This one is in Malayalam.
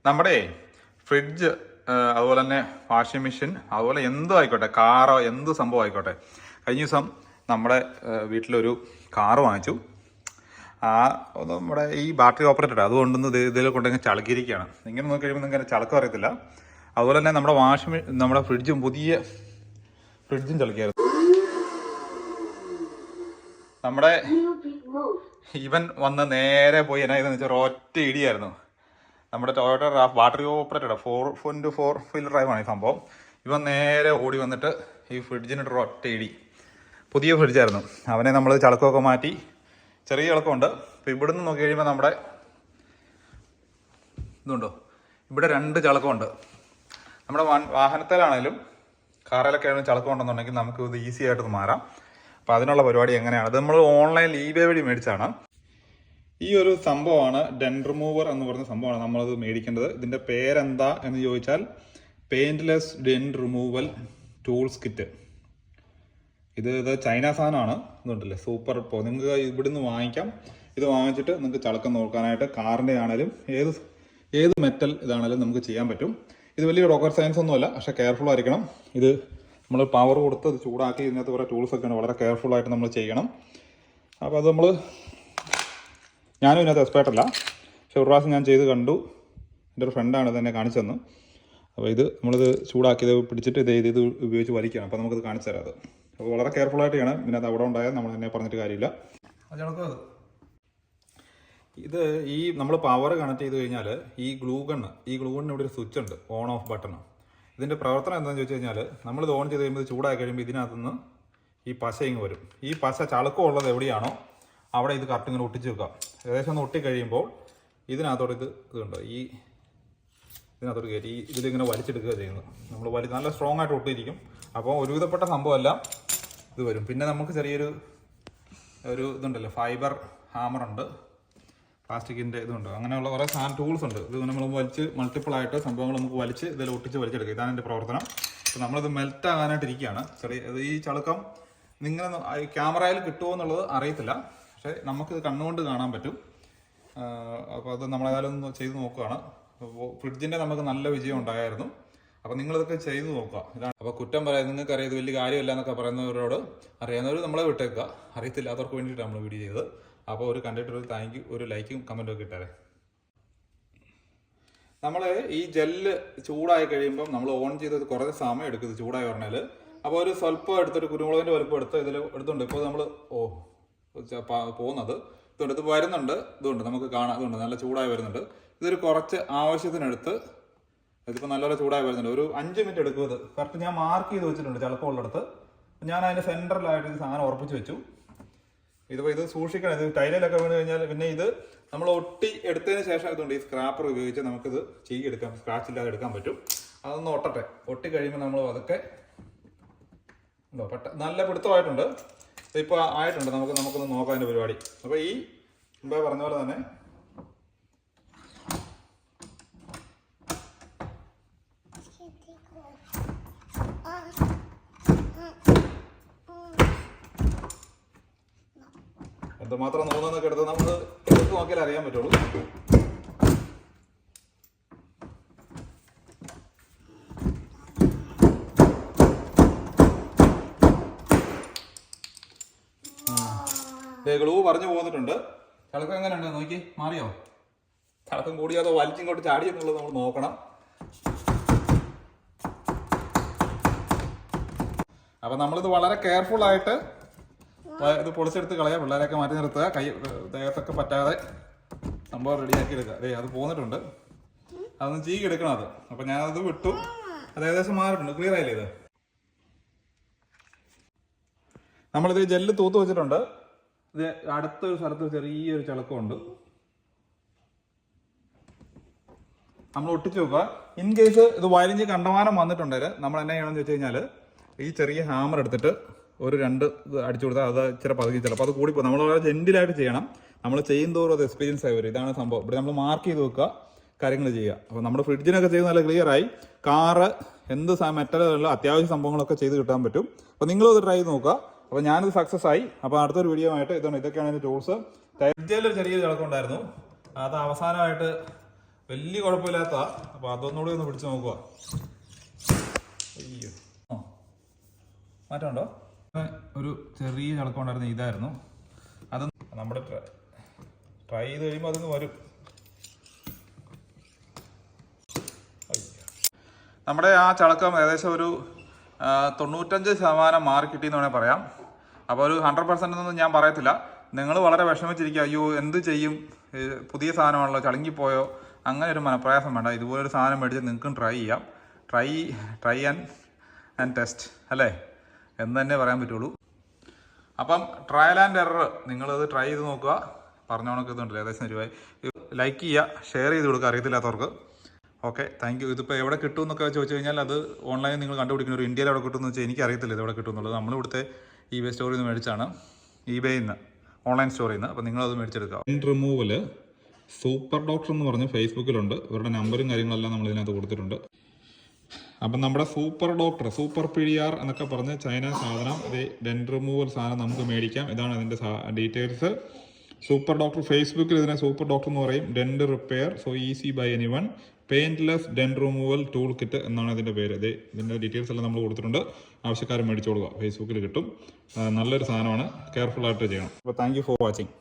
നമ്മുടെ ഫ്രിഡ്ജ്, അതുപോലെ തന്നെ വാഷിംഗ് മെഷീൻ, അതുപോലെ എന്തും ആയിക്കോട്ടെ, കാറോ എന്ത് സംഭവം ആയിക്കോട്ടെ. കഴിഞ്ഞ ദിവസം നമ്മുടെ വീട്ടിലൊരു കാറ് വാങ്ങിച്ചു. നമ്മുടെ ഈ ബാറ്ററി ഓപ്പറേറ്റഡ്, അതുകൊണ്ടൊന്ന് ഇതിൽ കൊണ്ടെങ്കിൽ ചളുക്കിയിരിക്കുകയാണ്. ഇങ്ങനെ നോക്കി കഴിയുമ്പോൾ നിങ്ങൾക്ക് ചളുക്കം അറിയത്തില്ല. അതുപോലെ തന്നെ നമ്മുടെ ഫ്രിഡ്ജും, പുതിയ ഫ്രിഡ്ജും ചളുക്കിയായിരുന്നു. നമ്മുടെ ഇവൻ വന്ന് നേരെ പോയി എന്നാ ഇതെന്ന് വെച്ചാൽ ഒറ്റ ഇടിയായിരുന്നു. നമ്മുടെ Toyota battery operated 4x4 wheeler ഡ്രൈവാണ് ഈ സംഭവം. ഇവൻ നേരെ ഓടി വന്നിട്ട് ഈ ഫ്രിഡ്ജിനിട്ടൊരു ഒറ്റ ഇടി. പുതിയ ഫ്രിഡ്ജായിരുന്നു. അവനെ നമ്മൾ ചളക്കമൊക്കെ മാറ്റി, ചെറിയ ചളക്കമുണ്ട്. അപ്പോൾ ഇവിടുന്ന് നോക്കി കഴിയുമ്പോൾ നമ്മുടെ ഇതുണ്ടോ, ഇവിടെ 2 ചളക്കമുണ്ട്. നമ്മുടെ വാഹനത്തിലാണേലും കാറിലൊക്കെ ആണെങ്കിലും ചളക്കം ഉണ്ടെന്നുണ്ടെങ്കിൽ നമുക്ക് ഇത് ഈസി ആയിട്ട് മാറാം. അപ്പോൾ അതിനുള്ള പരിപാടി എങ്ങനെയാണ്, അത് നമ്മൾ ഓൺലൈനിൽ eBay വഴി മേടിച്ചാണ്. ഈ ഒരു സംഭവമാണ് ഡെന്റ് റിമൂവർ എന്ന് പറയുന്ന സംഭവമാണ് നമ്മളത് മേടിക്കേണ്ടത്. ഇതിൻ്റെ പേരെന്താ എന്ന് ചോദിച്ചാൽ പെയിന്റ്ലെസ് ഡെന്റ് റിമൂവൽ ടൂൾസ് കിറ്റ്. ഇത് ചൈന സാധനമാണ്. ഇതുണ്ടല്ലേ, സൂപ്പർ. ഇപ്പോൾ നിങ്ങൾക്ക് ഇവിടുന്ന് വാങ്ങിക്കാം. ഇത് വാങ്ങിച്ചിട്ട് നിങ്ങൾക്ക് ചളക്കം നോക്കാനായിട്ട് കാറിൻ്റെ ആണെങ്കിലും ഏത് മെറ്റൽ ഇതാണെങ്കിലും നമുക്ക് ചെയ്യാൻ പറ്റും. ഇത് വലിയ റോക്കറ്റ് സയൻസ് ഒന്നുമല്ല, പക്ഷേ കെയർഫുൾ ആയിരിക്കണം. ഇത് നമ്മൾ പവർ കൊടുത്ത് ഇത് ചൂടാക്കി ഇതിനകത്ത് കുറേ ടൂൾസൊക്കെയാണ്, വളരെ കെയർഫുള്ളായിട്ട് നമ്മൾ ചെയ്യണം. അപ്പോൾ അത് ഞാനും ഇതിനകത്ത് എക്സ്പേർട്ടല്ല, പക്ഷെ ഒരു പ്രാവശ്യം ഞാൻ ചെയ്ത് കണ്ടു. എൻ്റെ ഒരു ഫ്രണ്ടാണ് ഇത് എന്നെ കാണിച്ചു തന്നു. അപ്പോൾ നമ്മളിത് ചൂടാക്കി ഇത് പിടിച്ചിട്ട് ഇത് ഉപയോഗിച്ച് വലിക്കണം. അപ്പോൾ നമുക്കിത് കാണിച്ചു തരാം. അത് അപ്പോൾ വളരെ കെയർഫുള്ളായിട്ട് ചെയ്യണം. പിന്നെ അത് അവിടെ ഉണ്ടായാൽ നമ്മൾ എന്നെ പറഞ്ഞിട്ട് കാര്യമില്ല. അത് ഇത് നമ്മൾ പവർ കണക്ട് ചെയ്ത് കഴിഞ്ഞാൽ ഈ ഗ്ലൂഗണ്ണ് ഇവിടെ ഒരു സ്വിച്ച് ഉണ്ട്, ഓൺ ഓഫ് ബട്ടൺ. ഇതിൻ്റെ പ്രവർത്തനം എന്താണെന്ന് ചോദിച്ചു കഴിഞ്ഞാൽ, നമ്മളിത് ഓൺ ചെയ്ത് കഴിയുമ്പോൾ ചൂടായി കഴിയുമ്പോൾ ഇതിനകത്തുനിന്ന് ഈ പശ ഇങ്ങ് വരും. ഈ പശ ചളുക്കമുള്ളത് എവിടെയാണോ അവിടെ ഇത് കറക്റ്റ് ഇങ്ങനെ ഒട്ടിച്ച് വെക്കാം. ഏകദേശം ഒന്ന് ഒട്ടിക്കഴിയുമ്പോൾ ഇതിനകത്തോട്ട് ഇതുണ്ടോ, ഇതിനകത്തോട്ട് കയറ്റി ഇതിലിങ്ങനെ വലിച്ചെടുക്കുക ചെയ്യുന്നത്. നമ്മൾ നല്ല സ്ട്രോങ് ആയിട്ട് ഒട്ടിയിരിക്കും. അപ്പോൾ ഒരുവിധപ്പെട്ട സംഭവമെല്ലാം ഇത് വരും. പിന്നെ നമുക്ക് ചെറിയൊരു ഇതുണ്ടല്ലോ, ഫൈബർ ഹാമറുണ്ട്, പ്ലാസ്റ്റിക്കിൻ്റെ ഇതുണ്ട്, അങ്ങനെയുള്ള കുറേ ടൂൾസ് ഉണ്ട്. ഇത് നമ്മൾ മൾട്ടിപ്പിൾ ആയിട്ട് സംഭവങ്ങൾ നമുക്ക് ഇതിൽ ഒട്ടിച്ച് വലിച്ചെടുക്കുക. ഇതാണ് എൻ്റെ പ്രവർത്തനം. അപ്പോൾ നമ്മളിത് മെൽറ്റ് ആകാനായിട്ടിരിക്കുകയാണ്. ഈ ചളുക്കം നിങ്ങൾ ക്യാമറയിൽ കിട്ടുമോ എന്നുള്ളത് അറിയത്തില്ല, പക്ഷേ നമുക്കിത് കണ്ണുകൊണ്ട് കാണാൻ പറ്റും. അപ്പോൾ അത് നമ്മളേതായാലും ഒന്ന് ചെയ്ത് നോക്കുകയാണ്. ഫ്രിഡ്ജിൻ്റെ നമുക്ക് നല്ല വിജയം ഉണ്ടായിരുന്നു. അപ്പോൾ നിങ്ങളിതൊക്കെ ചെയ്ത് നോക്കുക. ഇതാണ്. അപ്പോൾ കുറ്റം പറയാം, നിങ്ങൾക്ക് അറിയാം ഇത് വലിയ കാര്യമില്ല എന്നൊക്കെ പറയുന്നവരോട്, അറിയാവുന്നവർ നമ്മളെ വിട്ടേക്കുക. അറിയത്തില്ലാത്തവർക്ക് വേണ്ടിയിട്ട് നമ്മൾ വീഡിയോ ചെയ്തത്. അപ്പോൾ കണ്ടിട്ടൊരു താങ്ക് യു, ഒരു ലൈക്കും കമൻറ്റും ഒക്കെ ഇട്ടാലേ. നമ്മൾ ഈ ജെല്ല് ചൂടായി കഴിയുമ്പം നമ്മൾ ഓൺ ചെയ്തത് കുറേ സമയം എടുക്കും ചൂടായി പറഞ്ഞാൽ. അപ്പോൾ ഒരു സ്വല്പം എടുത്തൊരു കുരുമുളകിൻ്റെ വലുപ്പം ഇതിൽ എടുത്തുണ്ട്. ഇപ്പോൾ നമ്മൾ പോകുന്നത് ഇതുണ്ട്, ഇത് വരുന്നുണ്ട്, ഇതുണ്ട് നമുക്ക് കാണാം. ഇതുണ്ട് നല്ല ചൂടായി വരുന്നുണ്ട്. ഇതൊരു കുറച്ച് ആവശ്യത്തിനെടുത്ത് ഇതിപ്പോൾ നല്ലപോലെ ചൂടായി വരുന്നുണ്ട്. ഒരു 5 മിനിറ്റ് എടുക്കും. ഇത് കറക്റ്റ് ഞാൻ മാർക്ക് ചെയ്ത് വെച്ചിട്ടുണ്ട് ചളുക്കമുള്ളിടത്ത്. ഞാൻ അതിൻ്റെ സെൻറ്ററിലായിട്ട് ഇത് സാധനം ഉറപ്പിച്ച് വെച്ചു. ഇത് സൂക്ഷിക്കണം. ഇത് ടൈലിലൊക്കെ വീണ് കഴിഞ്ഞാൽ പിന്നെ ഇത് നമ്മൾ ഒട്ടി എടുത്തതിന് ശേഷം ഇതുണ്ട്, ഈ സ്ക്രാപ്പർ ഉപയോഗിച്ച് നമുക്കിത് ചെയ്യെടുക്കാം, സ്ക്രാച്ച് ഇല്ലാതെ എടുക്കാൻ പറ്റും. അതൊന്ന് ഒട്ടി കഴിയുമ്പോൾ നമ്മൾ അതൊക്കെ നല്ല പിടുത്തമായിട്ടുണ്ട്. ഇപ്പോൾ ആയിട്ടുണ്ട്. നമുക്കൊന്ന് നോക്കാം അതിൻ്റെ പരിപാടി. അപ്പോൾ മുമ്പേ പറഞ്ഞ പോലെ തന്നെ എന്തുമാത്രം നോക്കുന്നൊക്കെ എടുത്ത് നമ്മൾ എടുത്ത് നോക്കിയാലേ അറിയാൻ പറ്റുള്ളൂ. ഗ്ലൂ പറഞ്ഞു പോന്നിട്ടുണ്ട്. ചളുക്കം എങ്ങനെയുണ്ട് നോക്കി, മാറിയോ? ചളുക്കം കൂടിയോ അതോ വലിച്ചിങ്ങോട്ട് ചാടിയെന്നുള്ളത് നമ്മൾ നോക്കണം. അപ്പം നമ്മളിത് വളരെ കെയർഫുൾ ആയിട്ട് ഇത് പൊളിച്ചെടുത്ത് കളയുക. പിള്ളേരെയൊക്കെ മാറ്റി നിർത്തുക, ദേഹത്തൊക്കെ പറ്റാതെ സംഭവം റെഡിയാക്കി എടുക്കുക. അത് പോന്നിട്ടുണ്ട്. അതൊന്ന് ചീകി എടുക്കണം അത്. അപ്പം ഞാനത് വിട്ടു. അത് ഏകദേശം മാറിയിട്ടുണ്ട്. ക്ലിയർ ആയില്ലേ? ഇത് നമ്മളിത് ജെല്ല് തൂത്ത് വെച്ചിട്ടുണ്ട്. ഇത് അടുത്തൊരു സ്ഥലത്ത് ചെറിയൊരു ചളുക്കമുണ്ട്. നമ്മൾ ഒട്ടിച്ച് വെക്കുക. ഇൻ കേസ് ഇത് വലിഞ്ഞ് കണ്ടമാനം വന്നിട്ടുണ്ടെങ്കിൽ നമ്മൾ എന്നാ ചെയ്യണമെന്ന് വെച്ച് കഴിഞ്ഞാൽ, ഈ ചെറിയ ഹാമർ എടുത്തിട്ട് ഒരു 2 ഇത് അടിച്ചു കൊടുത്താൽ അത് ഇച്ചിരി പതുക്കി ചിലപ്പോൾ അത് കൂടിപ്പോകും. നമ്മൾ വളരെ ജെന്റിലായിട്ട് ചെയ്യണം. നമ്മൾ ചെയ്യുന്നതോറും അത് എക്സ്പീരിയൻസ് ആയി വരും. ഇതാണ് സംഭവം. ഇവിടെ നമ്മൾ മാർക്ക് ചെയ്ത് വെക്കുക, കാര്യങ്ങൾ ചെയ്യുക. അപ്പോൾ നമ്മുടെ ഫ്രിഡ്ജിനൊക്കെ ചെയ്ത് നല്ല ക്ലിയറായി. കാറ് എന്ത് മെറ്റലുകളിലും അത്യാവശ്യ സംഭവങ്ങളൊക്കെ ചെയ്ത് കിട്ടാൻ പറ്റും. അപ്പോൾ നിങ്ങളത് ട്രൈ ചെയ്ത് നോക്കുക. അപ്പോൾ ഞാനിത് സക്സസ് ആയി. അപ്പോൾ അടുത്തൊരു വീഡിയോ ആയിട്ട് ഇതൊക്കെയാണ് എൻ്റെ ടൂൾസ്. ഫ്രിഡ്ജിൽ ചെറിയൊരു ചളക്കം ഉണ്ടായിരുന്നു. അത് അവസാനമായിട്ട് വലിയ കുഴപ്പമില്ലാത്ത. അപ്പോൾ അതൊന്നുകൂടി ഒന്ന് പിടിച്ച് നോക്കുക. അയ്യോ, മാറ്റമുണ്ടോ? ഒരു ചെറിയ ചളക്കം ഉണ്ടായിരുന്ന ഇതായിരുന്നു. അത് നമ്മുടെ ട്രൈ ചെയ്ത് കഴിയുമ്പോൾ അതൊന്ന് വരും. നമ്മുടെ ആ ചളക്കം ഏകദേശം ഒരു 95% മാറി കിട്ടിയെന്ന് വേണമെങ്കിൽ പറയാം. അപ്പോൾ ഒരു 100% ഒന്നും ഞാൻ പറയത്തില്ല. നിങ്ങൾ വളരെ വിഷമിച്ചിരിക്കുക, അയ്യോ എന്ത് ചെയ്യും, പുതിയ സാധനമാണല്ലോ ചളുങ്ങിപ്പോയോ, അങ്ങനെ ഒരു മനപ്രയാസം വേണ്ട. ഇതുപോലൊരു സാധനം മേടിച്ച് നിങ്ങൾക്കും ട്രൈ ചെയ്യാം. ട്രൈ ആൻഡ് ടെസ്റ്റ് അല്ലേ എന്ന് തന്നെ പറയാൻ പറ്റുള്ളൂ. അപ്പം ട്രയൽ ആൻഡ് എറർ, നിങ്ങളത് ട്രൈ ചെയ്ത് നോക്കുക. പറഞ്ഞ കണക്ക് ഇതുണ്ടല്ലോ ഏകദേശം രൂപ. ലൈക്ക് ചെയ്യുക, ഷെയർ ചെയ്ത് കൊടുക്കുക അറിയത്തില്ലാത്തവർക്ക്. Okay, thank you. ഇതിപ്പോൾ എവിടെ കിട്ടും എന്നൊക്കെ ചോദിച്ചു കഴിഞ്ഞാൽ അത് ഓൺലൈനിൽ നിങ്ങൾ കണ്ടുപിടിക്കുന്ന ഒരു ഇന്ത്യയിൽ എവിടെ കിട്ടുമെന്ന് വെച്ചാൽ എനിക്കറിയത്തില്ല ഇത് എവിടെ കിട്ടുമെന്നുള്ളത്. നമ്മളിവിടുത്തെ eBay സ്റ്റോറിൽ നിന്ന് മേടിച്ചാണ്, eBayയിൽ നിന്ന്, ഓൺലൈൻ സ്റ്റോറിൽ നിന്ന്. അപ്പോൾ നിങ്ങളത് മേടിച്ചെടുക്കുക. റിമൂവൽ സൂപ്പർ ഡോക്ടർ എന്ന് പറഞ്ഞ് ഫേസ്ബുക്കിലുണ്ട്. ഇവരുടെ നമ്പറും കാര്യങ്ങളെല്ലാം നമ്മൾ ഇതിനകത്ത് കൊടുത്തിട്ടുണ്ട്. അപ്പം നമ്മുടെ സൂപ്പർ ഡോക്ടർ, സൂപ്പർ PDR എന്നൊക്കെ പറഞ്ഞ് ചൈന സാധനം, ഇത് ഡെന്റ് റിമൂവൽ സാധനം നമുക്ക് മേടിക്കാം. ഇതാണ് അതിൻ്റെ ഡീറ്റെയിൽസ്. സൂപ്പർ ഡോക്ടർ, ഫേസ്ബുക്കിൽ ഇതിനെ സൂപ്പർ ഡോക്ടർ എന്ന് പറയും. Dent repair, so easy by anyone. Painless dent removal tool kit എന്നാണ് ഇതിൻ്റെ പേര്. ഇതിൻ്റെ ഡീറ്റെയിൽസ് എല്ലാം നമ്മൾ കൊടുത്തിട്ടുണ്ട്. ആവശ്യക്കാർ മേടിച്ചോളുക, ഫേസ്ബുക്കിൽ കിട്ടും. നല്ലൊരു സാധനമാണ്, കെയർഫുൾ ആയിട്ട് ചെയ്യണം. അപ്പോൾ താങ്ക് യു ഫോർ വാച്ചിങ്.